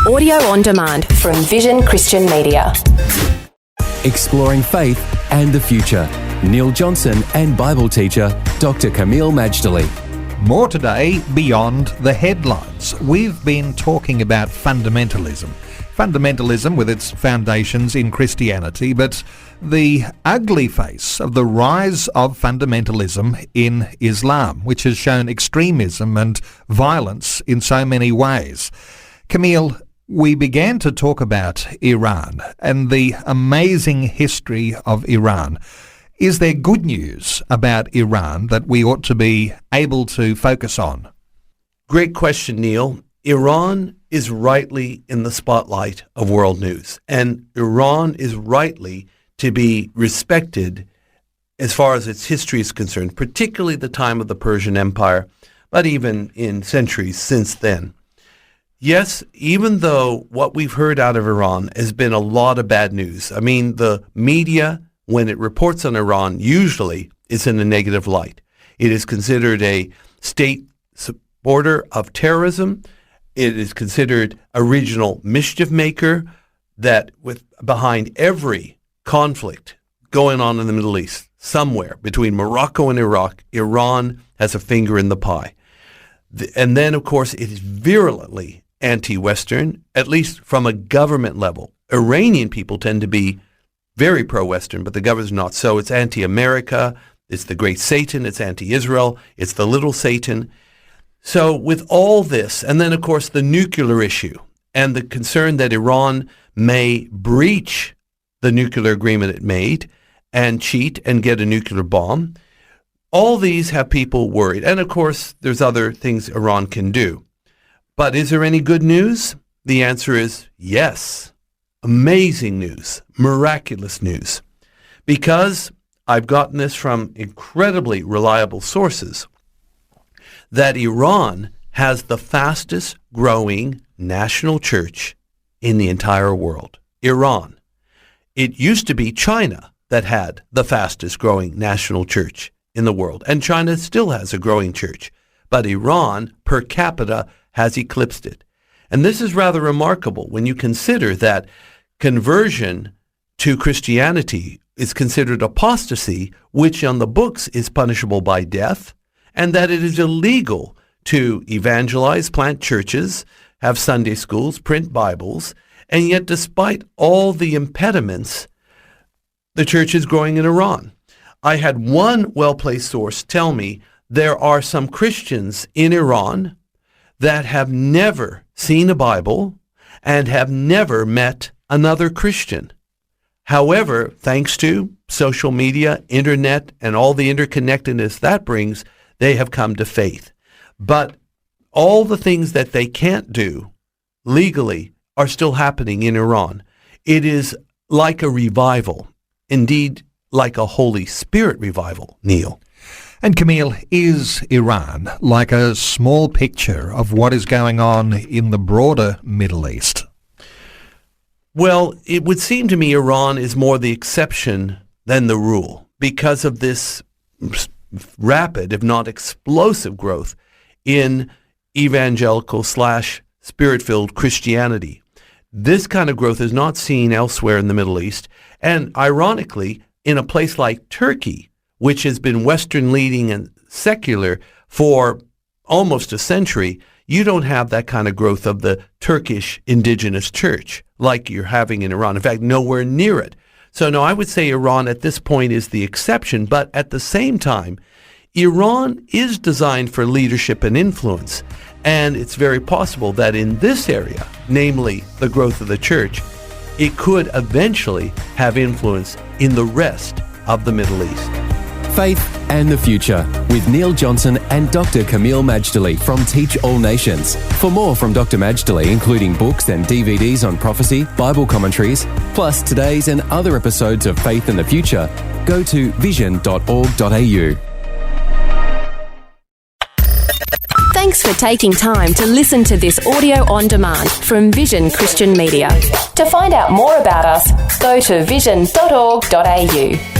Audio on demand from Vision Christian Media. Exploring faith and the future. Neil Johnson and Bible teacher Dr. Camille Majdali. More today, beyond the headlines. We've been talking about fundamentalism. Fundamentalism with its foundations in Christianity, but the ugly face of the rise of fundamentalism in Islam, which has shown extremism and violence in so many ways. Camille, we began to talk about Iran and the amazing history of Iran. Is there good news about Iran that we ought to be able to focus on? Great question, Neil. Iran is rightly in the spotlight of world news, and Iran is rightly to be respected as far as its history is concerned, particularly the time of the Persian Empire, but even in centuries since then. Yes, even though what we've heard out of Iran has been a lot of bad news. I mean, the media, when it reports on Iran, usually is in a negative light. It is considered a state supporter of terrorism. It is considered a regional mischief maker, that with behind every conflict going on in the Middle East, somewhere between Morocco and Iraq, Iran has a finger in the pie. And then, of course, it is virulently anti-Western, at least from a government level. Iranian people tend to be very pro-Western, but the government's not so. It's anti-America, it's the great Satan, it's anti-Israel, it's the little Satan. So with all this, and then, of course, the nuclear issue and the concern that Iran may breach the nuclear agreement it made and cheat and get a nuclear bomb, all these have people worried. And, of course, there's other things Iran can do. But is there any good news? The answer is yes. Amazing news, miraculous news. Because I've gotten this from incredibly reliable sources, that Iran has the fastest growing national church in the entire world. Iran. It used to be China that had the fastest growing national church in the world, and China still has a growing church, but Iran per capita has eclipsed it. And this is rather remarkable when you consider that conversion to Christianity is considered apostasy, which on the books is punishable by death, and that it is illegal to evangelize, plant churches, have Sunday schools, print Bibles, and yet despite all the impediments, the church is growing in Iran. I had one well-placed source tell me there are some Christians in Iran that have never seen a Bible and have never met another Christian. However, thanks to social media, internet, and all the interconnectedness that brings, they have come to faith. But all the things that they can't do legally are still happening in Iran. It is like a revival, indeed like a Holy Spirit revival, Neil. And Camille, is Iran like a small picture of what is going on in the broader Middle East? Well, it would seem to me Iran is more the exception than the rule because of this rapid, if not explosive growth in evangelical / spirit-filled Christianity. This kind of growth is not seen elsewhere in the Middle East. And ironically, in a place like Turkey, which has been Western leading and secular for almost a century, you don't have that kind of growth of the Turkish indigenous church like you're having in Iran. In fact, nowhere near it. So no, I would say Iran at this point is the exception, but at the same time, Iran is designed for leadership and influence, and it's very possible that in this area, namely the growth of the church, it could eventually have influence in the rest of the Middle East. Faith and the Future with Neil Johnson and Dr. Camille Majdali from Teach All Nations. For more from Dr. Majdali, including books and DVDs on prophecy, Bible commentaries, plus today's and other episodes of Faith and the Future, go to vision.org.au. Thanks for taking time to listen to this audio on demand from Vision Christian Media. To find out more about us, go to vision.org.au.